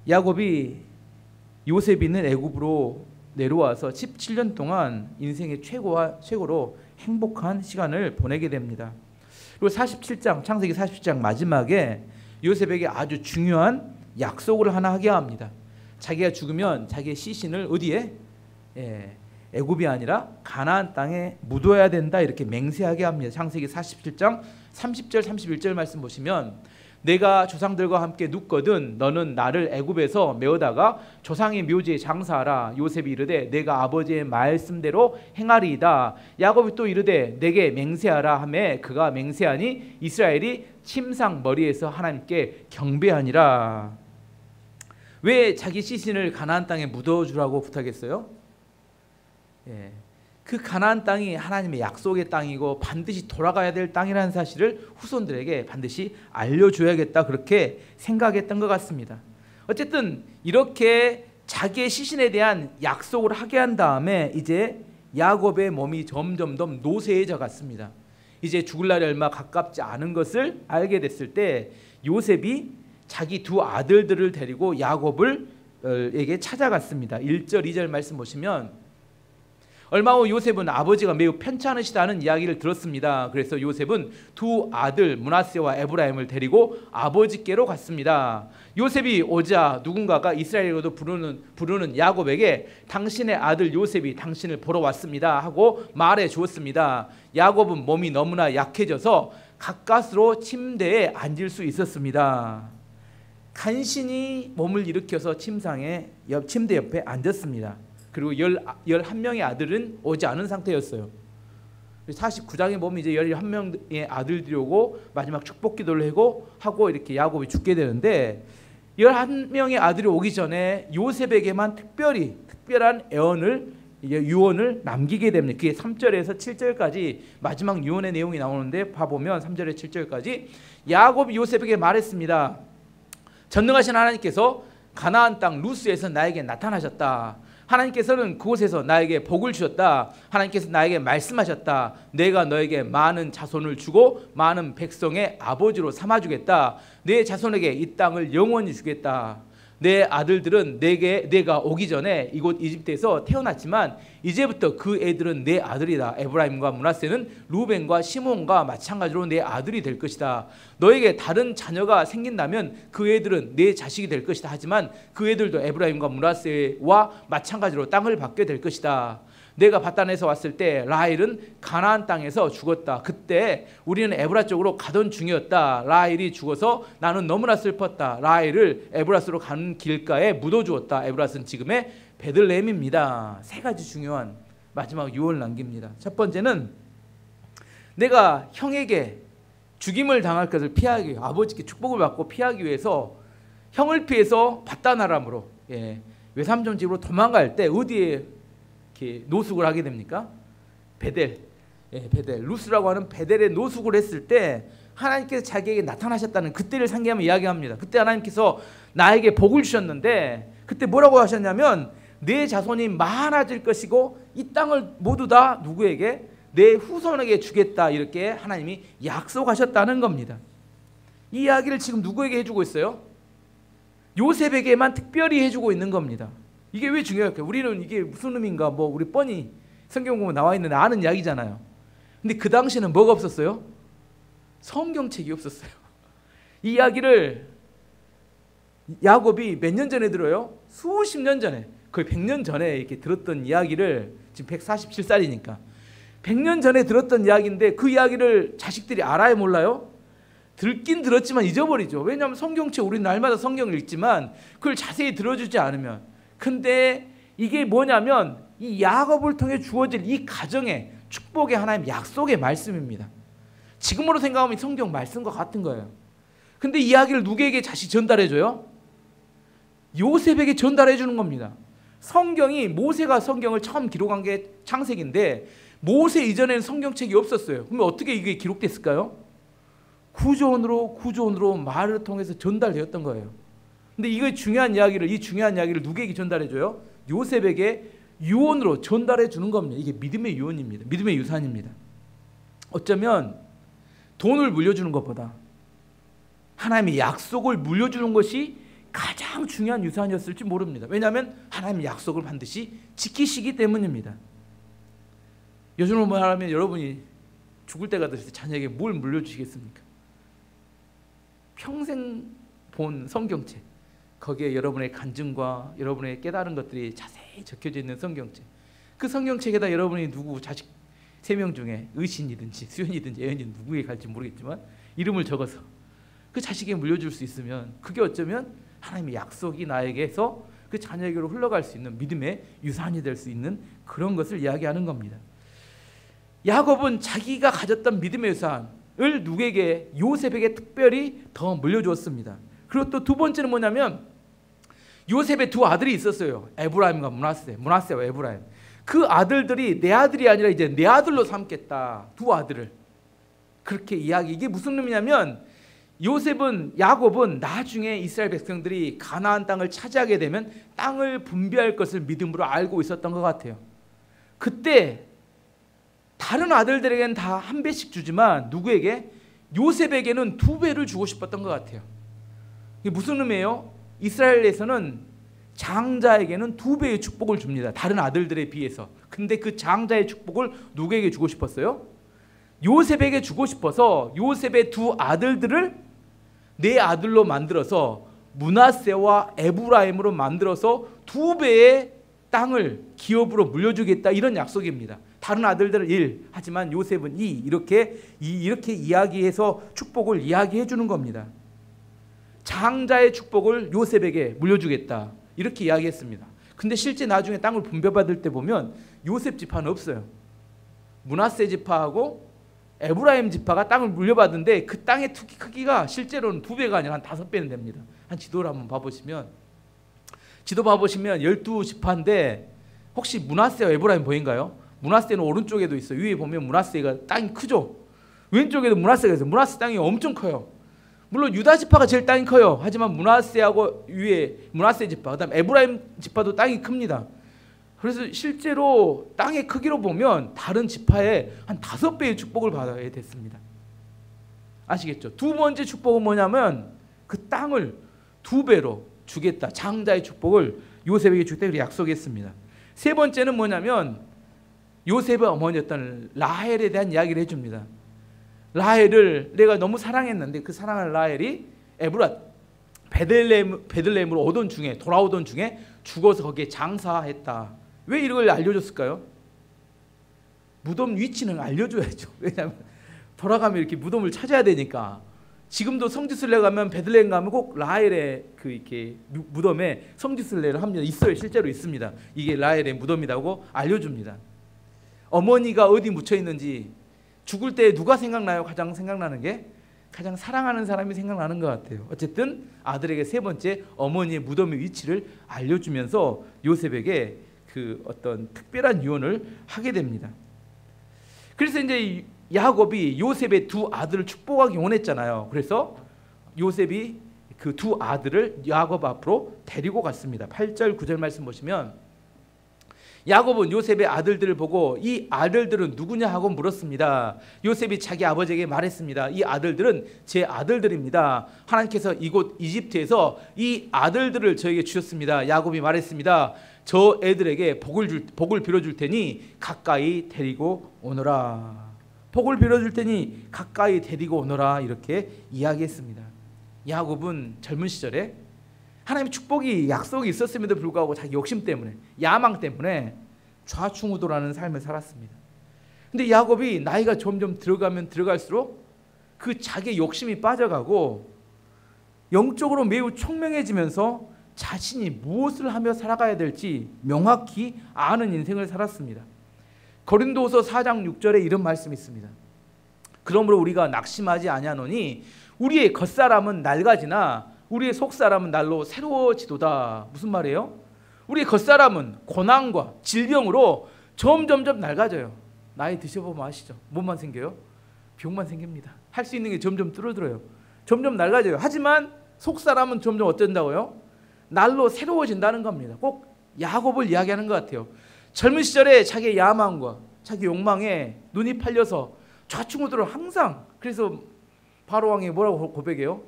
야곱이 요셉이 있는 애굽으로 내려와서 17년 동안 인생의 최고로 행복한 시간을 보내게 됩니다. 그리고 47장, 창세기 47장 마지막에 요셉에게 아주 중요한 약속을 하나 하게 합니다. 자기가 죽으면 자기의 시신을 어디에? 애굽이 아니라 가나안 땅에 묻어야 된다, 이렇게 맹세하게 합니다. 창세기 47장 30절 31절 말씀 보시면, 내가 조상들과 함께 눕거든 너는 나를 애굽에서 메어다가 조상의 묘지에 장사하라. 요셉이 이르되 내가 아버지의 말씀대로 행하리이다. 야곱이 또 이르되 내게 맹세하라 하매 그가 맹세하니 이스라엘이 침상 머리에서 하나님께 경배하니라. 왜 자기 시신을 가나안 땅에 묻어주라고 부탁했어요? 그 가나안 땅이 하나님의 약속의 땅이고 반드시 돌아가야 될 땅이라는 사실을 후손들에게 반드시 알려줘야겠다, 그렇게 생각했던 것 같습니다. 어쨌든 이렇게 자기의 시신에 대한 약속을 하게 한 다음에 이제 야곱의 몸이 점점 더 노쇠해져 갔습니다. 이제 죽을 날이 얼마 가깝지 않은 것을 알게 됐을 때 요셉이 자기 두 아들들을 데리고 야곱에게 찾아갔습니다. 1절 2절 말씀 보시면, 얼마 후 요셉은 아버지가 매우 편찮으시다는 이야기를 들었습니다. 그래서 요셉은 두 아들 므낫세와 에브라임을 데리고 아버지께로 갔습니다. 요셉이 오자 누군가가 이스라엘어로 부르는 야곱에게 당신의 아들 요셉이 당신을 보러 왔습니다 하고 말해 주었습니다. 야곱은 몸이 너무나 약해져서 가까스로 침대에 앉을 수 있었습니다. 간신히 몸을 일으켜서 침대 옆에 앉았습니다. 그리고 11명의 아들은 오지 않은 상태였어요. 49장에 보면 이제 11명의 아들들이 오고 마지막 축복 기도를 하고 이렇게 야곱이 죽게 되는데, 11명의 아들이 오기 전에 요셉에게만 특별한 유언을 남기게 됩니다. 그게 3절에서 7절까지 마지막 유언의 내용이 나오는데, 봐보면 3절에 7절까지 야곱이 요셉에게 말했습니다. 전능하신 하나님께서 가나안 땅 루스에서 나에게 나타나셨다. 하나님께서는 그곳에서 나에게 복을 주셨다. 하나님께서 나에게 말씀하셨다. 내가 너에게 많은 자손을 주고 많은 백성의 아버지로 삼아주겠다. 내 자손에게 이 땅을 영원히 주겠다. 내 아들들은 내가 오기 전에 이곳 이집트에서 태어났지만 이제부터 그 애들은 내 아들이다. 에브라임과 므낫세는 루벤과 시몬과 마찬가지로 내 아들이 될 것이다. 너에게 다른 자녀가 생긴다면 그 애들은 내 자식이 될 것이다. 하지만 그 애들도 에브라임과 므낫세와 마찬가지로 땅을 받게 될 것이다. 내가 바단에서 왔을 때 라헬은 가나안 땅에서 죽었다. 그때 우리는 에브라 쪽으로 가던 중이었다. 라헬이 죽어서 나는 너무나 슬펐다. 라헬을 에브라스로 가는 길가에 묻어주었다. 에브라스는 지금의 베들레헴입니다. 세 가지 중요한 마지막 유언을 남깁니다. 첫 번째는 내가 형에게 죽임을 당할 것을 피하기 위해, 아버지께 축복을 받고 피하기 위해서 형을 피해서 바단 아람으로, 외삼촌 집으로 도망갈 때 어디에 노숙을 하게 됩니까? 베델, 루스라고 하는 베델에 노숙을 했을 때 하나님께서 자기에게 나타나셨다는 그때를 상기하며 이야기합니다. 그때 하나님께서 나에게 복을 주셨는데, 그때 뭐라고 하셨냐면 내 자손이 많아질 것이고 이 땅을 모두 다 누구에게? 내 후손에게 주겠다, 이렇게 하나님이 약속하셨다는 겁니다. 이 이야기를 지금 누구에게 해주고 있어요? 요셉에게만 특별히 해주고 있는 겁니다. 이게 왜 중요할까요? 우리는 이게 무슨 의미인가 우리 뻔히 성경 보면 나와 있는 아는 이야기잖아요. 근데 그 당시에는 뭐가 없었어요? 성경책이 없었어요. 이 이야기를 야곱이 몇 년 전에 들어요? 수십 년 전에, 거의 100년 전에 이렇게 들었던 이야기를, 지금 147살이니까 100년 전에 들었던 이야기인데 그 이야기를 자식들이 알아요, 몰라요? 듣긴 들었지만 잊어버리죠. 왜냐하면 성경책, 우리는 날마다 성경을 읽지만 그걸 자세히 들어주지 않으면. 근데 이게 뭐냐면 이 야곱을 통해 주어질 이 가정의 축복의 하나님 약속의 말씀입니다. 지금으로 생각하면 성경 말씀과 같은 거예요. 근데 이야기를 누구에게 다시 전달해줘요? 요셉에게 전달해 주는 겁니다. 성경이, 모세가 성경을 처음 기록한 게 창세기인데 모세 이전에는 성경책이 없었어요. 그러면 어떻게 이게 기록됐을까요? 구조원으로 말을 통해서 전달되었던 거예요. 근데 이 중요한 이야기를 누구에게 전달해줘요? 요셉에게 유언으로 전달해 주는 겁니다. 이게 믿음의 유언입니다. 믿음의 유산입니다. 어쩌면 돈을 물려주는 것보다 하나님의 약속을 물려주는 것이 가장 중요한 유산이었을지 모릅니다. 왜냐하면 하나님의 약속을 반드시 지키시기 때문입니다. 요즘으로 말하면 여러분이 죽을 때가 됐을 때 자녀에게 뭘 물려주시겠습니까? 평생 본 성경책, 거기에 여러분의 간증과 여러분의 깨달은 것들이 자세히 적혀져 있는 성경책, 그 성경책에다 여러분이 누구 자식 3명 중에 의신이든지 수연이든지 애연이 누구에 갈지 모르겠지만 이름을 적어서 그 자식에게 물려줄 수 있으면 그게 어쩌면 하나님의 약속이 나에게서 그 자녀에게로 흘러갈 수 있는 믿음의 유산이 될 수 있는 그런 것을 이야기하는 겁니다. 야곱은 자기가 가졌던 믿음의 유산을 누구에게? 요셉에게 특별히 더 물려주었습니다. 그리고 또 두 번째는 뭐냐면 요셉의 두 아들이 있었어요. 에브라임과 므낫세와 에브라임. 그 아들들이 내 아들이 아니라 이제 내 아들로 삼겠다. 두 아들을 그렇게 이야기. 이게 무슨 의미냐면 야곱은 나중에 이스라엘 백성들이 가나안 땅을 차지하게 되면 땅을 분배할 것을 믿음으로 알고 있었던 것 같아요. 그때 다른 아들들에게는 다 한 배씩 주지만 누구에게? 요셉에게는 2배를 주고 싶었던 것 같아요. 이게 무슨 의미예요? 이스라엘에서는 장자에게는 2배의 축복을 줍니다. 다른 아들들에 비해서. 근데 그 장자의 축복을 누구에게 주고 싶었어요? 요셉에게 주고 싶어서 요셉의 두 아들들을 내 아들로 만들어서 므낫세와 에브라임으로 만들어서 2배의 땅을 기업으로 물려주겠다, 이런 약속입니다. 다른 아들들은 1, 하지만 요셉은 2, 이렇게 이야기해서 축복을 이야기해 주는 겁니다. 장자의 축복을 요셉에게 물려주겠다, 이렇게 이야기했습니다. 근데 실제 나중에 땅을 분배받을 때 보면 요셉 지파는 없어요. 므낫세 지파하고 에브라임 지파가 땅을 물려받은데 그 땅의 크기가 실제로는 2배가 아니라 한 5배는 됩니다. 한 지도를 한번 봐보시면 12지파인데 혹시 므낫세와 에브라임 보인가요? 므낫세는 오른쪽에도 있어요. 위에 보면 므낫세가 땅이 크죠. 왼쪽에도 므낫세가 있어요. 므낫세 땅이 엄청 커요. 물론 유다 지파가 제일 땅이 커요. 하지만 므낫세하고 위에 므낫세 지파, 그다음 에브라임 지파도 땅이 큽니다. 그래서 실제로 땅의 크기로 보면 다른 지파의 한 5배의 축복을 받아야 됐습니다. 아시겠죠? 두 번째 축복은 뭐냐면 그 땅을 2배로 주겠다. 장자의 축복을 요셉에게 주겠다 약속했습니다. 세 번째는 뭐냐면 요셉의 어머니였던 라헬에 대한 이야기를 해줍니다. 라헬을 내가 너무 사랑했는데 그 사랑하는 라헬이 베들레헴으로 돌아오던 중에 죽어서 거기에 장사했다. 왜 이걸 알려줬을까요? 무덤 위치는 알려줘야죠. 왜냐하면 돌아가면 이렇게 무덤을 찾아야 되니까. 지금도 성지순례 가면 베들레헴 가면 꼭 라헬의 이렇게 무덤에 성지순례를 합니다. 있어요. 실제로 있습니다. 이게 라헬의 무덤이라고 알려줍니다. 어머니가 어디 묻혀 있는지 죽을 때 누가 생각나요? 가장 생각나는 게 가장 사랑하는 사람이 생각나는 것 같아요. 어쨌든 아들에게 세 번째 어머니의 무덤의 위치를 알려주면서 요셉에게 그 어떤 특별한 유언을 하게 됩니다. 그래서 이제 야곱이 요셉의 두 아들을 축복하기 원했잖아요. 그래서 요셉이 그 두 아들을 야곱 앞으로 데리고 갔습니다. 8절 9절 말씀 보시면 야곱은 요셉의 아들들을 보고 이 아들들은 누구냐 하고 물었습니다. 요셉이 자기 아버지에게 말했습니다. 이 아들들은 제 아들들입니다. 하나님께서 이곳 이집트에서 이 아들들을 저에게 주셨습니다. 야곱이 말했습니다. 저 애들에게 복을 빌어줄 테니 가까이 데리고 오너라. 복을 빌어줄 테니 가까이 데리고 오너라, 이렇게 이야기했습니다. 야곱은 젊은 시절에 하나님의 축복이 약속이 있었음에도 불구하고 자기 욕심 때문에, 야망 때문에 좌충우돌하는 삶을 살았습니다. 근데 야곱이 나이가 점점 들어가면 들어갈수록 그 자기 욕심이 빠져가고 영적으로 매우 총명해지면서 자신이 무엇을 하며 살아가야 될지 명확히 아는 인생을 살았습니다. 고린도후서 4장 6절에 이런 말씀이 있습니다. 그러므로 우리가 낙심하지 아니하노니 우리의 겉사람은 낡아지나 우리의 속사람은 날로 새로워지도다. 무슨 말이에요? 우리의 겉사람은 고난과 질병으로 점점점 낡아져요. 나이 드셔보면 아시죠? 뭐만 생겨요? 병만 생깁니다. 할 수 있는 게 점점 줄어들어요. 점점 낡아져요. 하지만 속사람은 점점 어쩐다고요? 날로 새로워진다는 겁니다. 꼭 야곱을 이야기하는 것 같아요. 젊은 시절에 자기의 야망과 자기 욕망에 눈이 팔려서 좌충우돌을 항상, 그래서 바로 왕이 뭐라고 고백해요?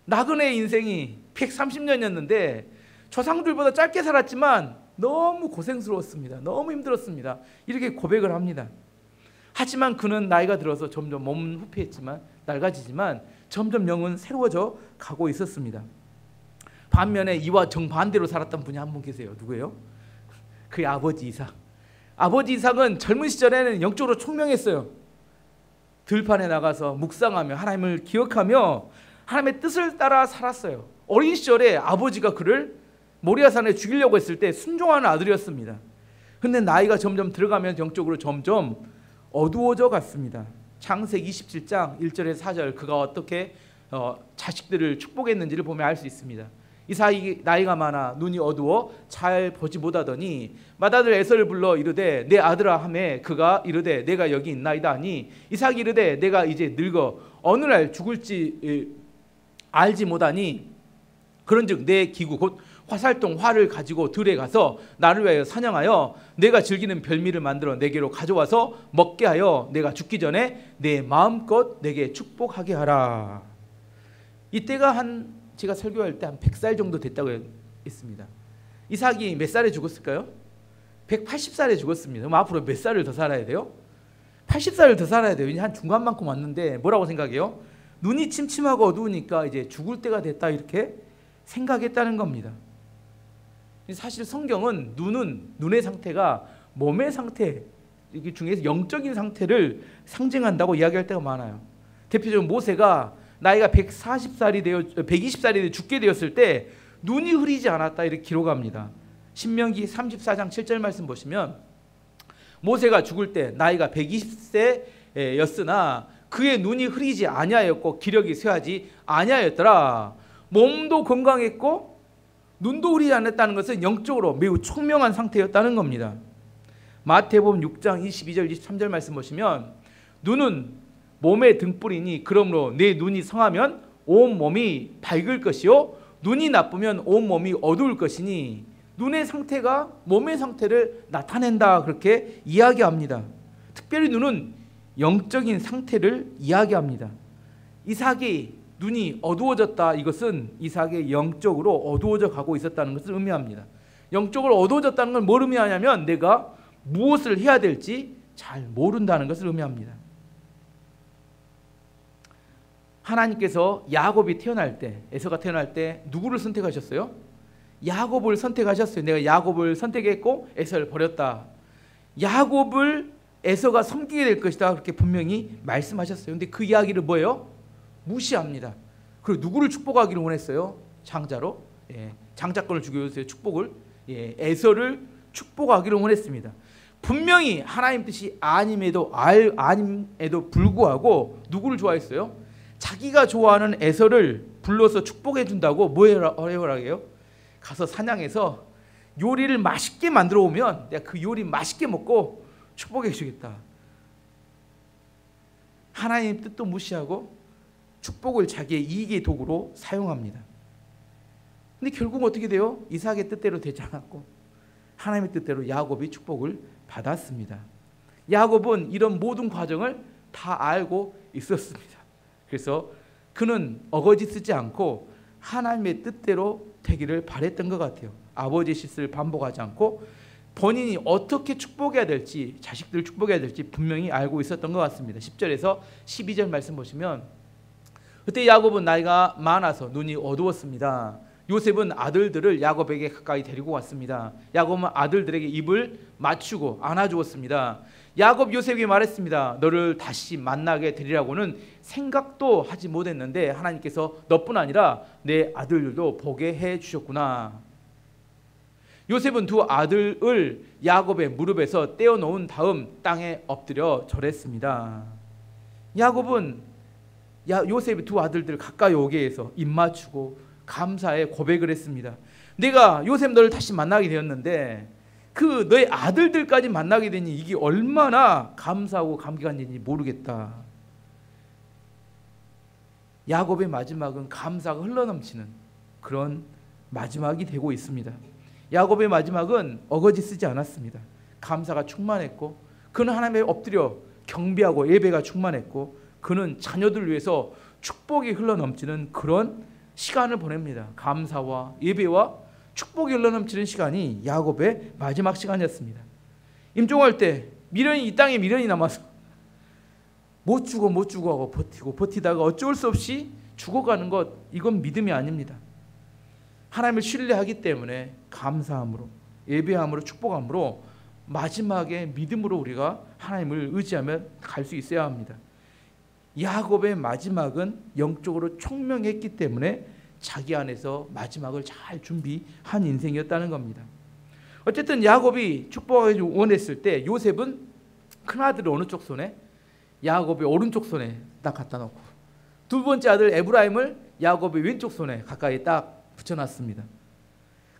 나그네의 인생이 130년이었는데 조상들보다 짧게 살았지만 너무 고생스러웠습니다. 너무 힘들었습니다. 이렇게 고백을 합니다. 하지만 그는 나이가 들어서 점점 몸은 후피했지만 낡아지지만 점점 영은 새로워져 가고 있었습니다. 반면에 이와 정반대로 살았던 분이 한 분 계세요. 누구예요? 그의 아버지 이삭. 아버지 이삭은 젊은 시절에는 영적으로 총명했어요. 들판에 나가서 묵상하며 하나님을 기억하며 하나님의 뜻을 따라 살았어요. 어린 시절에 아버지가 그를 모리아산에 죽이려고 했을 때 순종하는 아들이었습니다. 근데 나이가 점점 들어가면 영적으로 점점 어두워져 갔습니다. 창세기 27장 1절에서 4절 그가 어떻게 자식들을 축복했는지를 보면 알 수 있습니다. 이삭이 나이가 많아 눈이 어두워 잘 보지 못하더니 맏아들 에서를 불러 이르되 내 아들아 하매 그가 이르되 내가 여기 있나이다 하니 이삭이 이르되 내가 이제 늙어 어느 날 죽을지 알지 못하니 그런즉 내 기구 곧 화살동 활을 가지고 들에 가서 나를 위하여 사냥하여 내가 즐기는 별미를 만들어 내게로 가져와서 먹게 하여 내가 죽기 전에 내 마음껏 내게 축복하게 하라. 이때가 제가 설교할 때 한 100살 정도 됐다고 했습니다. 이삭이 몇 살에 죽었을까요? 180살에 죽었습니다. 그럼 앞으로 몇 살을 더 살아야 돼요? 80살을 더 살아야 돼요. 한 중간만큼 왔는데 뭐라고 생각해요? 눈이 침침하고 어두우니까 이제 죽을 때가 됐다 이렇게 생각했다는 겁니다. 사실 성경은 눈의 상태가 몸의 상태 중에서 영적인 상태를 상징한다고 이야기할 때가 많아요. 대표적으로 모세가 나이가 120살이 되어 죽게 되었을 때 눈이 흐리지 않았다 이렇게 기록합니다. 신명기 34장 7절 말씀 보시면 모세가 죽을 때 나이가 120세였으나 그의 눈이 흐리지 아니하였고 기력이 쇠하지 아니하였더라. 몸도 건강했고 눈도 흐리지 않았다는 것은 영적으로 매우 총명한 상태였다는 겁니다. 마태복음 6장 22절 23절 말씀 보시면 눈은 몸의 등불이니 그러므로 내 눈이 성하면 온 몸이 밝을 것이요 눈이 나쁘면 온 몸이 어두울 것이니 눈의 상태가 몸의 상태를 나타낸다 그렇게 이야기합니다. 특별히 눈은 영적인 상태를 이야기합니다. 이삭이 눈이 어두워졌다 이것은 이삭의 영적으로 어두워져 가고 있었다는 것을 의미합니다. 영적으로 어두워졌다는 건 뭘 의미하냐면 내가 무엇을 해야 될지 잘 모른다는 것을 의미합니다. 하나님께서 야곱이 태어날 때 에서가 태어날 때 누구를 선택하셨어요? 야곱을 선택하셨어요. 내가 야곱을 선택했고 에서를 버렸다. 야곱을 에서가 섬기게 될 것이다 그렇게 분명히 말씀하셨어요. 그런데 그 이야기를 뭐예요? 무시합니다. 그리고 누구를 축복하기를 원했어요? 장자로 장자권을 주기 위해서 축복을 에서를 축복하기를 원했습니다. 분명히 하나님 뜻이 아님에도 불구하고 누구를 좋아했어요? 자기가 좋아하는 에서를 불러서 축복해 준다고 뭐 해요? 가서 사냥해서 요리를 맛있게 만들어 오면 내가 그 요리 맛있게 먹고 축복해 주겠다. 하나님 뜻도 무시하고 축복을 자기의 이익의 도구로 사용합니다. 근데 결국 어떻게 돼요? 이삭의 뜻대로 되지 않았고 하나님의 뜻대로 야곱이 축복을 받았습니다. 야곱은 이런 모든 과정을 다 알고 있었습니다. 그래서 그는 어거지 쓰지 않고 하나님의 뜻대로 되기를 바랬던 것 같아요. 아버지의 실수를 반복하지 않고 본인이 어떻게 축복해야 될지 자식들을 축복해야 될지 분명히 알고 있었던 것 같습니다. 10절에서 12절 말씀 보시면 그때 야곱은 나이가 많아서 눈이 어두웠습니다. 요셉은 아들들을 야곱에게 가까이 데리고 왔습니다. 야곱은 아들들에게 입을 맞추고 안아주었습니다. 야곱 요셉에게 말했습니다. 너를 다시 만나게 되리라고는 생각도 하지 못했는데 하나님께서 너뿐 아니라 내 아들들도 보게 해주셨구나. 요셉은 두 아들을 야곱의 무릎에서 떼어놓은 다음 땅에 엎드려 절했습니다. 야곱은 요셉의 두 아들들을 가까이 오게 해서 입 맞추고 감사의 고백을 했습니다. 내가 요셉 너를 다시 만나게 되었는데 그 너의 아들들까지 만나게 되니 이게 얼마나 감사하고 감격한 일인지 모르겠다. 야곱의 마지막은 감사가 흘러넘치는 그런 마지막이 되고 있습니다. 야곱의 마지막은 어거지 쓰지 않았습니다. 감사가 충만했고 그는 하나님에 엎드려 경배하고 예배가 충만했고 그는 자녀들을 위해서 축복이 흘러넘치는 그런 시간을 보냅니다. 감사와 예배와 축복이 흘러넘치는 시간이 야곱의 마지막 시간이었습니다. 임종할 때 이 땅에 미련이 남아서 못 죽어 하고 버티다가 어쩔 수 없이 죽어가는 것, 이건 믿음이 아닙니다. 하나님을 신뢰하기 때문에 감사함으로, 예배함으로, 축복함으로 마지막에 믿음으로 우리가 하나님을 의지하며 갈 수 있어야 합니다. 야곱의 마지막은 영적으로 총명했기 때문에 자기 안에서 마지막을 잘 준비한 인생이었다는 겁니다. 어쨌든 야곱이 축복하기 원했을 때 요셉은 큰아들을 어느 쪽 손에? 야곱의 오른쪽 손에 딱 갖다 놓고, 두 번째 아들 에브라임을 야곱의 왼쪽 손에 가까이 딱 붙여놨습니다.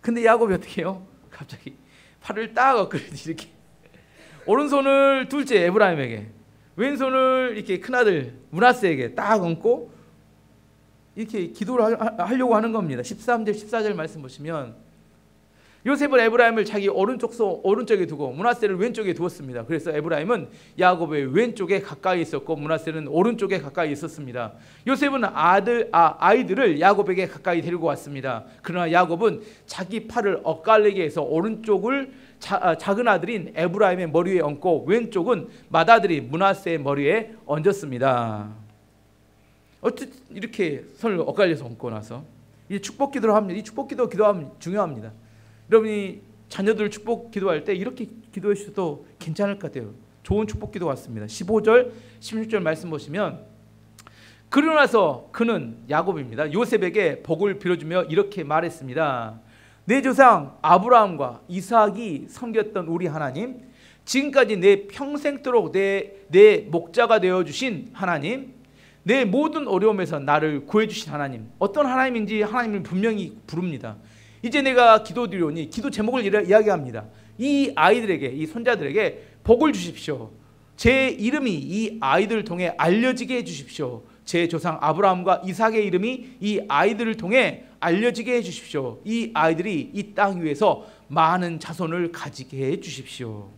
근데 야곱이 어떻게 해요? 갑자기 팔을 딱 엇그리듯이 이렇게 오른손을 둘째 에브라임에게, 왼손을 이렇게 큰아들 므낫세에게 딱 얹고 이렇게 기도를 하려고 하는 겁니다. 13절 14절 말씀 보시면 요셉은 에브라임을 자기 오른쪽에 두고 므낫세를 왼쪽에 두었습니다. 그래서 에브라임은 야곱의 왼쪽에 가까이 있었고 므낫세는 오른쪽에 가까이 있었습니다. 요셉은 아이들을 야곱에게 가까이 데리고 왔습니다. 그러나 야곱은 자기 팔을 엇갈리게 해서 오른쪽을 작은 아들인 에브라임의 머리에 얹고 왼쪽은 맏아들이 므낫세의 머리에 얹었습니다. 어쨌든 이렇게 손을 엇갈려서 얹고 나서 이제 축복 기도를 합니다. 이 축복 기도 기도하면 중요합니다. 여러분이 자녀들 축복 기도할 때 이렇게 기도해 주셔도 괜찮을 것 같아요. 좋은 축복 기도 같습니다. 15절 16절 말씀 보시면, 그러고 나서 그는 야곱입니다. 요셉에게 복을 빌어주며 이렇게 말했습니다. 내 조상 아브라함과 이삭이 섬겼던 우리 하나님, 지금까지 내 평생도록 내 목자가 되어주신 하나님, 내 모든 어려움에서 나를 구해주신 하나님, 어떤 하나님인지 하나님을 분명히 부릅니다. 이제 내가 기도드리오니, 기도 제목을 이야기합니다. 이 아이들에게, 이 손자들에게 복을 주십시오. 제 이름이 이 아이들을 통해 알려지게 해주십시오. 제 조상 아브라함과 이삭의 이름이 이 아이들을 통해 알려지게 해주십시오. 이 아이들이 이 땅 위에서 많은 자손을 가지게 해주십시오.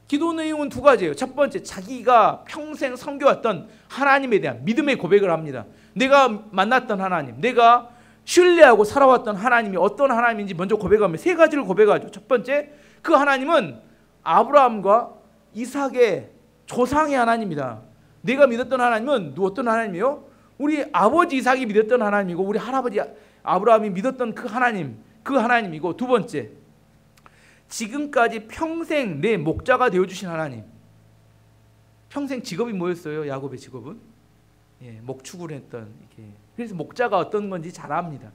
기도 내용은 두 가지예요. 첫 번째, 자기가 평생 섬겨왔던 하나님에 대한 믿음의 고백을 합니다. 내가 만났던 하나님, 내가 신뢰하고 살아왔던 하나님이 어떤 하나님인지 먼저 고백하면 세 가지를 고백하죠. 첫 번째, 그 하나님은 아브라함과 이삭의 조상의 하나님이다. 내가 믿었던 하나님은 어떤 하나님이요? 우리 아버지 이삭이 믿었던 하나님이고 우리 할아버지 아브라함이 믿었던 그 하나님이고, 두 번째, 지금까지 평생 내 목자가 되어주신 하나님. 평생 직업이 뭐였어요? 야곱의 직업은? 목축을 했던, 이렇게. 그래서 목자가 어떤 건지 잘 압니다.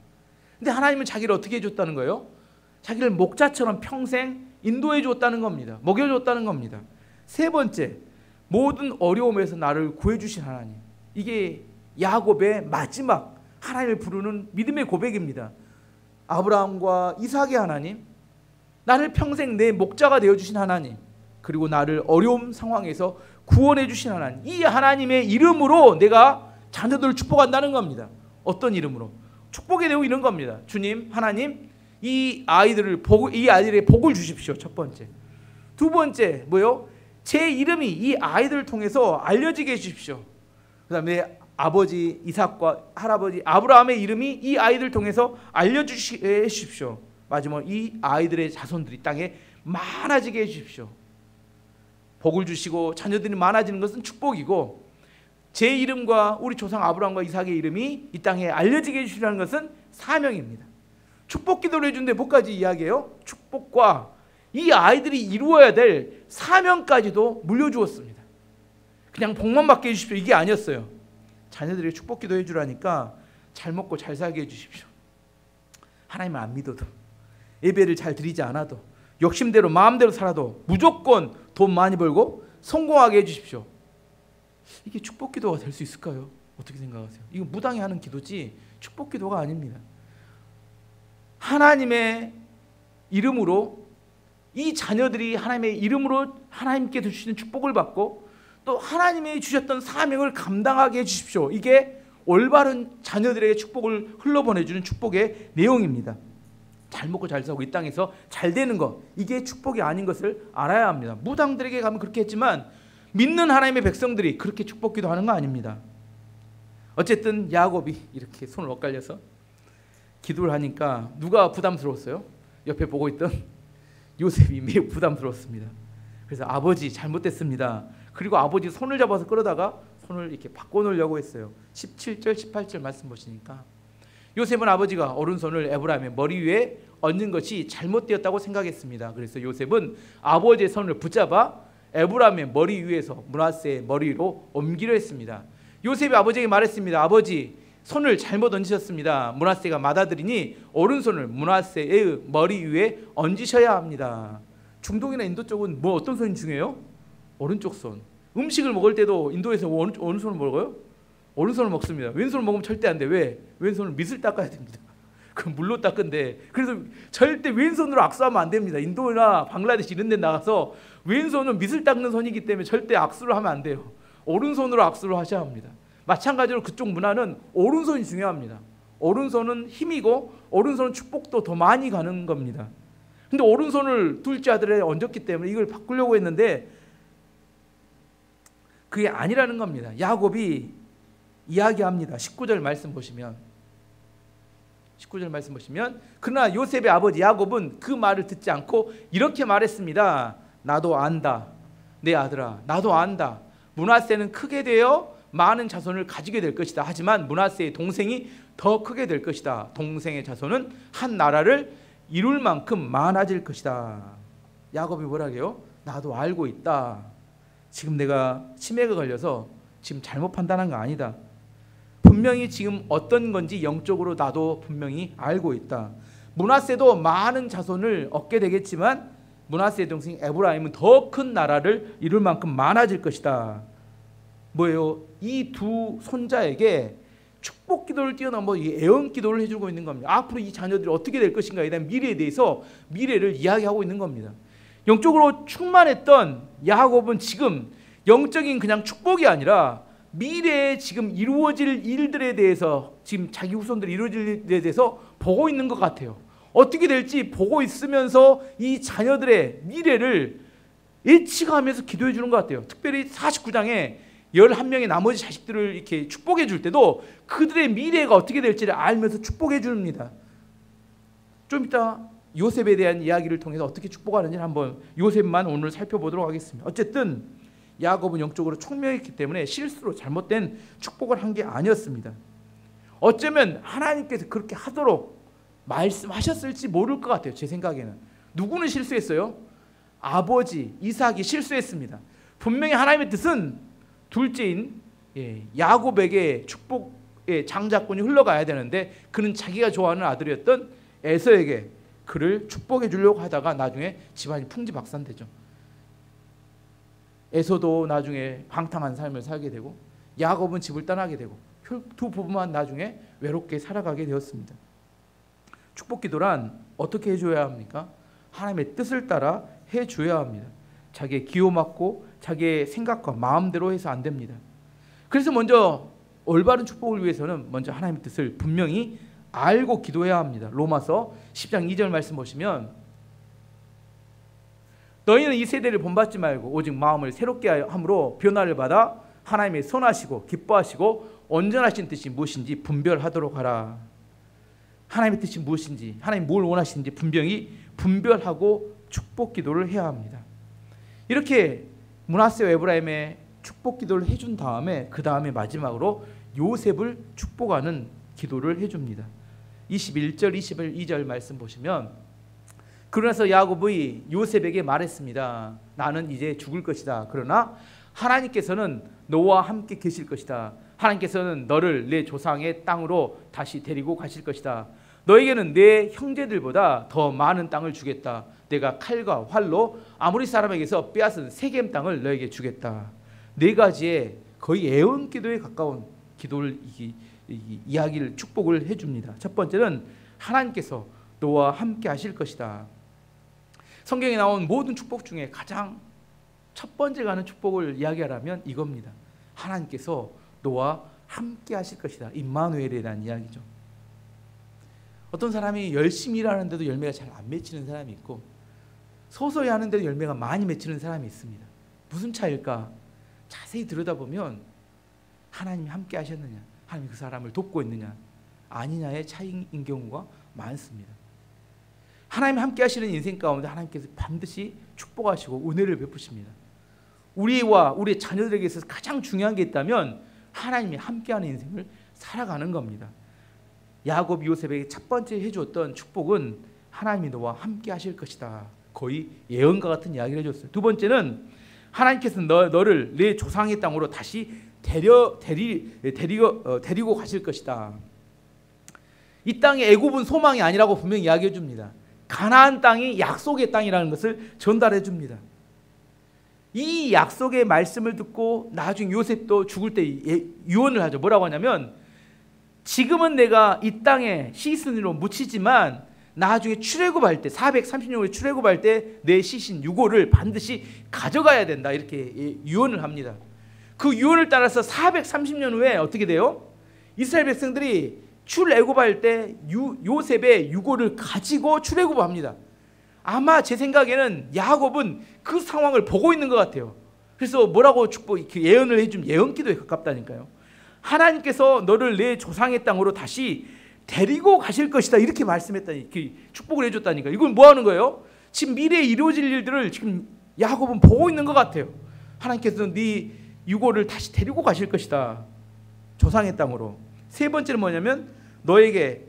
근데 하나님은 자기를 어떻게 해줬다는 거예요? 자기를 목자처럼 평생 인도해 줬다는 겁니다. 먹여줬다는 겁니다. 세 번째, 모든 어려움에서 나를 구해주신 하나님. 이게 야곱의 마지막 하나님을 부르는 믿음의 고백입니다. 아브라함과 이삭의 하나님, 나를 평생 내 목자가 되어주신 하나님, 그리고 나를 어려움 상황에서 구원해 주신 하나님, 이 하나님의 이름으로 내가 자녀들을 축복한다는 겁니다. 어떤 이름으로? 축복의 내용이 이런 겁니다. 주님, 하나님, 이 아이들의 복을 주십시오. 첫 번째. 두 번째, 뭐요? 제 이름이 이 아이들을 통해서 알려지게 해주십시오. 그 다음에 아버지 이삭과 할아버지 아브라함의 이름이 이 아이들을 통해서 알려주시게 해주십시오. 마지막, 이 아이들의 자손들이 땅에 많아지게 해주십시오. 복을 주시고 자녀들이 많아지는 것은 축복이고, 제 이름과 우리 조상 아브라함과 이삭의 이름이 이 땅에 알려지게 해주시라는 것은 사명입니다. 축복 기도를 해주는데 뭐까지 이야기해요? 축복과 이 아이들이 이루어야 될 사명까지도 물려주었습니다. 그냥 복만 받게 해주십시오, 이게 아니었어요. 자녀들에게 축복 기도 해주라니까 잘 먹고 잘 살게 해주십시오. 하나님을 안 믿어도, 예배를 잘 드리지 않아도, 욕심대로 마음대로 살아도 무조건 돈 많이 벌고 성공하게 해주십시오. 이게 축복 기도가 될 수 있을까요? 어떻게 생각하세요? 이거 무당이 하는 기도지 축복 기도가 아닙니다. 하나님의 이름으로 이 자녀들이 하나님의 이름으로 하나님께 주시는 축복을 받고 또 하나님이 주셨던 사명을 감당하게 해주십시오. 이게 올바른 자녀들에게 축복을 흘러보내주는 축복의 내용입니다. 잘 먹고 잘 살고 이 땅에서 잘 되는 것, 이게 축복이 아닌 것을 알아야 합니다. 무당들에게 가면 그렇게 했지만 믿는 하나님의 백성들이 그렇게 축복 기도하는 거 아닙니다. 어쨌든 야곱이 이렇게 손을 엇갈려서 기도를 하니까 누가 부담스러웠어요? 옆에 보고 있던 요셉이 매우 부담스러웠습니다. 그래서 아버지 잘못됐습니다. 그리고 아버지 손을 잡아서 끌어다가 손을 이렇게 바꿔놓으려고 했어요. 17절 18절 말씀 보시니까 요셉은 아버지가 오른손을 에브라임의 머리 위에 얹는 것이 잘못되었다고 생각했습니다. 그래서 요셉은 아버지의 손을 붙잡아 에브라임의 머리 위에서 므낫세의 머리 위로 옮기려 했습니다. 요셉이 아버지에게 말했습니다. 아버지, 손을 잘못 얹으셨습니다. 므낫세가 맏아들이니 오른손을 므낫세의 머리 위에 얹으셔야 합니다. 중동이나 인도 쪽은 뭐 어떤 손이 중요해요? 오른쪽 손. 음식을 먹을 때도 인도에서 어느 손을 먹어요? 오른손을 먹습니다. 왼손을 먹으면 절대 안 돼. 왜? 왼손을 밑을 닦아야 됩니다. 그럼 물로 닦은데, 그래서 절대 왼손으로 악수하면 안 됩니다. 인도나 방글라데시 이런 데 나가서 왼손은 밑을 닦는 손이기 때문에 절대 악수를 하면 안 돼요. 오른손으로 악수를 하셔야 합니다. 마찬가지로 그쪽 문화는 오른손이 중요합니다. 오른손은 힘이고 오른손은 축복도 더 많이 가는 겁니다. 근데 오른손을 둘째 아들에 얹었기 때문에 이걸 바꾸려고 했는데 그게 아니라는 겁니다. 야곱이 이야기합니다. 19절 말씀 보시면 그러나 요셉의 아버지 야곱은 그 말을 듣지 않고 이렇게 말했습니다. 나도 안다. 내 아들아, 나도 안다. 므낫세는 크게 되어 많은 자손을 가지게 될 것이다. 하지만 므낫세의 동생이 더 크게 될 것이다. 동생의 자손은 한 나라를 이룰 만큼 많아질 것이다. 야곱이 뭐라고요? 나도 알고 있다. 지금 내가 치매가 걸려서 지금 잘못 판단한 거 아니다. 분명히 지금 어떤 건지 영적으로 나도 분명히 알고 있다. 므낫세도 많은 자손을 얻게 되겠지만 므낫세의 동생 에브라임은 더 큰 나라를 이룰 만큼 많아질 것이다. 뭐예요? 이 두 손자에게 축복 기도를 뛰어넘어 애원 기도를 해주고 있는 겁니다. 앞으로 이 자녀들이 어떻게 될 것인가에 대한 미래에 대해서 미래를 이야기하고 있는 겁니다. 영적으로 충만했던 야곱은 지금 영적인 그냥 축복이 아니라 미래에 지금 이루어질 일들에 대해서 지금 자기 후손들이 이루어질 일에 대해서 보고 있는 것 같아요. 어떻게 될지 보고 있으면서 이 자녀들의 미래를 예측하면서 기도해 주는 것 같아요. 특별히 49장에 11명의 나머지 자식들을 이렇게 축복해 줄 때도 그들의 미래가 어떻게 될지를 알면서 축복해 줍니다. 좀 이따 요셉에 대한 이야기를 통해서 어떻게 축복하는지 한번 요셉만 오늘 살펴보도록 하겠습니다. 어쨌든 야곱은 영적으로 총명했기 때문에 실수로 잘못된 축복을 한 게 아니었습니다. 어쩌면 하나님께서 그렇게 하도록 말씀하셨을지 모를 것 같아요. 제 생각에는. 누구는 실수했어요? 아버지 이삭이 실수했습니다. 분명히 하나님의 뜻은 둘째인 야곱에게 축복의 장자권이 흘러가야 되는데 그는 자기가 좋아하는 아들이었던 에서에게 그를 축복해 주려고 하다가 나중에 집안이 풍지박산되죠. 에서도 나중에 방탕한 삶을 살게 되고 야곱은 집을 떠나게 되고 두 부부만 나중에 외롭게 살아가게 되었습니다. 축복 기도란 어떻게 해줘야 합니까? 하나님의 뜻을 따라 해줘야 합니다. 자기의 기호 맞고 자기의 생각과 마음대로 해서 안 됩니다. 그래서 먼저 올바른 축복을 위해서는 먼저 하나님의 뜻을 분명히 알고 기도해야 합니다. 로마서 10장 2절 말씀 보시면 너희는 이 세대를 본받지 말고 오직 마음을 새롭게 함으로 변화를 받아 하나님의 선하시고 기뻐하시고 온전하신 뜻이 무엇인지 분별하도록 하라. 하나님의 뜻이 무엇인지 하나님 뭘 원하시는지 분명히 분별하고 축복 기도를 해야 합니다. 이렇게 므낫세와 에브라임의 축복 기도를 해준 다음에 그 다음에 마지막으로 요셉을 축복하는 기도를 해줍니다. 21절 22절 말씀 보시면 그러나서 야곱이 요셉에게 말했습니다. 나는 이제 죽을 것이다. 그러나 하나님께서는 너와 함께 계실 것이다. 하나님께서는 너를 내 조상의 땅으로 다시 데리고 가실 것이다. 너에게는 내 형제들보다 더 많은 땅을 주겠다. 내가 칼과 활로 아모리 사람에게서 빼앗은 세겜 땅을 너에게 주겠다. 네 가지의 거의 애원 기도에 가까운 기도를 이야기를 축복을 해줍니다. 첫 번째는 하나님께서 너와 함께 하실 것이다. 성경에 나온 모든 축복 중에 가장 첫 번째 가는 축복을 이야기하라면 이겁니다. 하나님께서 너와 함께 하실 것이다. 임마누엘에 대한 이야기죠. 어떤 사람이 열심히 일하는데도 열매가 잘 안 맺히는 사람이 있고 서서히 하는데도 열매가 많이 맺히는 사람이 있습니다. 무슨 차일까? 자세히 들여다보면 하나님이 함께 하셨느냐, 하나님이 그 사람을 돕고 있느냐 아니냐의 차이인 경우가 많습니다. 하나님 함께 하시는 인생 가운데 하나님께서 반드시 축복하시고 은혜를 베푸십니다. 우리와 우리 자녀들에게 있어서 가장 중요한 게 있다면 하나님이 함께하는 인생을 살아가는 겁니다. 야곱이 요셉에게 첫 번째 해주었던 축복은 하나님이 너와 함께 하실 것이다. 거의 예언과 같은 이야기를 해줬어요. 두 번째는 하나님께서 너를 내 조상의 땅으로 다시 데리고 가실 것이다. 이 땅이 애굽은 소망이 아니라고 분명히 이야기해 줍니다. 가나안 땅이 약속의 땅이라는 것을 전달해 줍니다. 이 약속의 말씀을 듣고 나중에 요셉도 죽을 때 유언을 하죠. 뭐라고 하냐면 지금은 내가 이 땅에 시신으로 묻히지만 나중에 출애굽할 때 430년에 출애굽할 때 내 시신 유골을 반드시 가져가야 된다. 이렇게 유언을 합니다. 그 유언을 따라서 430년 후에 어떻게 돼요? 이스라엘 백성들이 출애굽할 때 요셉의 유골을 가지고 출애굽합니다. 아마 제 생각에는 야곱은 그 상황을 보고 있는 것 같아요. 그래서 뭐라고 예언을 해준 예언기도에 가깝다니까요. 하나님께서 너를 내 조상의 땅으로 다시 데리고 가실 것이다 이렇게 말씀했다니, 축복을 해줬다니까. 이건 뭐 하는 거예요? 지금 미래에 이루어질 일들을 지금 야곱은 보고 있는 것 같아요. 하나님께서 네 유골을 다시 데리고 가실 것이다, 조상의 땅으로. 세 번째는 뭐냐면 너에게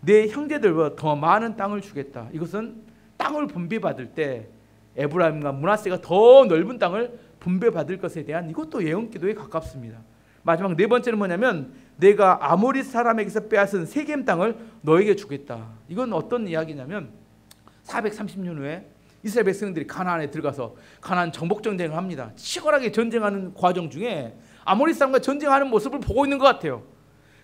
내 형제들보다 더 많은 땅을 주겠다. 이것은 땅을 분배받을 때 에브라임과 므낫세가 더 넓은 땅을 분배받을 것에 대한 이것도 예언기도에 가깝습니다. 마지막 네 번째는 뭐냐면 내가 아모리 사람에게서 빼앗은 세겜 땅을 너에게 주겠다. 이건 어떤 이야기냐면 430년 후에 이스라엘 백성들이 가나안에 들어가서 가나안 정복 전쟁을 합니다. 치열하게 전쟁하는 과정 중에 아모리 사람과 전쟁하는 모습을 보고 있는 것 같아요.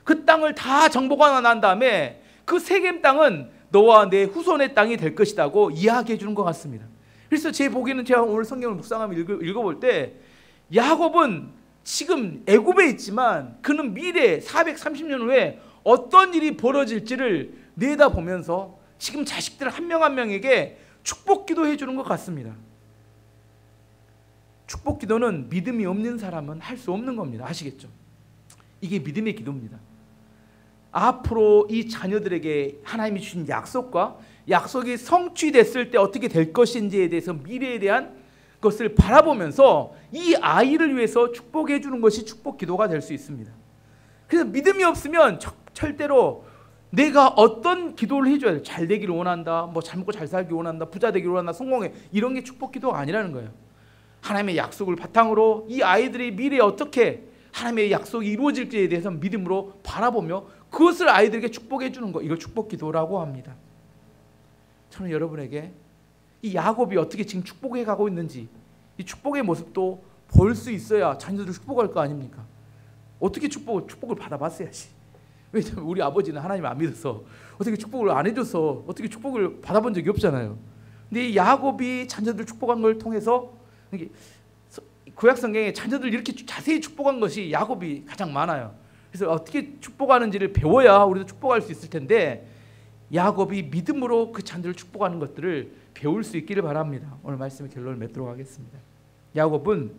그 땅을 다 정복하고 난 다음에 그 세겜 땅은 너와 내 후손의 땅이 될 것이라고 이야기해 주는 것 같습니다. 그래서 제 보기에는 제가 오늘 성경을 묵상하며 읽어볼 때 야곱은 지금 애굽에 있지만 그는 미래 430년 후에 어떤 일이 벌어질지를 내다보면서 지금 자식들 한 명 한 명에게 축복 기도해 주는 것 같습니다. 축복 기도는 믿음이 없는 사람은 할 수 없는 겁니다. 아시겠죠? 이게 믿음의 기도입니다. 앞으로 이 자녀들에게 하나님이 주신 약속과 약속이 성취됐을 때 어떻게 될 것인지에 대해서 미래에 대한 것을 바라보면서 이 아이를 위해서 축복해 주는 것이 축복 기도가 될 수 있습니다. 그래서 믿음이 없으면 절대로 내가 어떤 기도를 해줘야 돼. 잘 되기를 원한다, 뭐 잘 먹고 잘 살기 원한다, 부자 되기를 원한다, 성공해, 이런 게 축복 기도가 아니라는 거예요. 하나님의 약속을 바탕으로 이 아이들이 미래에 어떻게 하나님의 약속이 이루어질지에 대해서 믿음으로 바라보며 그것을 아이들에게 축복해 주는 것, 이걸 축복 기도라고 합니다. 저는 여러분에게 이 야곱이 어떻게 지금 축복해 가고 있는지, 이 축복의 모습도 볼 수 있어야 자녀들을 축복할 거 아닙니까? 어떻게 축복을 받아봤어야지. 왜냐하면 우리 아버지는 하나님 안 믿어서 어떻게 축복을 안 해줘서 어떻게 축복을 받아본 적이 없잖아요. 근데 이 야곱이 자녀들 축복한 걸 통해서, 구약 성경에 자녀들 이렇게 자세히 축복한 것이 야곱이 가장 많아요. 그래서 어떻게 축복하는지를 배워야 우리도 축복할 수 있을 텐데 야곱이 믿음으로 그 자녀들을 축복하는 것들을 배울 수 있기를 바랍니다. 오늘 말씀의 결론을 맺도록 하겠습니다. 야곱은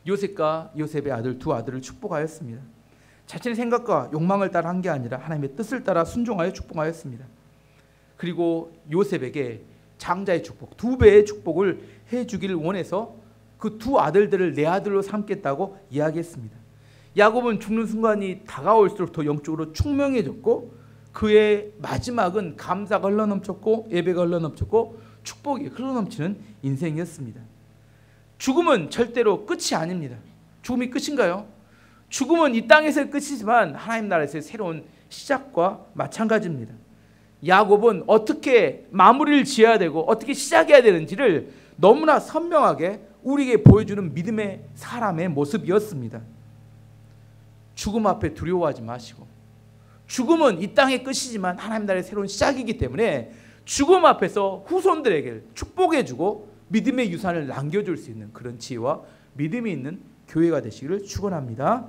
요셉과 요셉의 아들 두 아들을 축복하였습니다. 자신의 생각과 욕망을 따라 한 게 아니라 하나님의 뜻을 따라 순종하여 축복하였습니다. 그리고 요셉에게 장자의 축복, 2배의 축복을 해주기를 원해서 그 두 아들들을 내 아들로 삼겠다고 이야기했습니다. 야곱은 죽는 순간이 다가올수록 더 영적으로 총명해졌고 그의 마지막은 감사가 흘러넘쳤고 예배가 흘러넘쳤고 축복이 흘러넘치는 인생이었습니다. 죽음은 절대로 끝이 아닙니다. 죽음이 끝인가요? 죽음은 이 땅에서의 끝이지만 하나님 나라에서의 새로운 시작과 마찬가지입니다. 야곱은 어떻게 마무리를 지어야 되고 어떻게 시작해야 되는지를 너무나 선명하게 우리에게 보여주는 믿음의 사람의 모습이었습니다. 죽음 앞에 두려워하지 마시고, 죽음은 이 땅의 끝이지만 하나님 나라의 새로운 시작이기 때문에 죽음 앞에서 후손들에게 축복해주고 믿음의 유산을 남겨줄 수 있는 그런 지혜와 믿음이 있는 교회가 되시기를 축원합니다.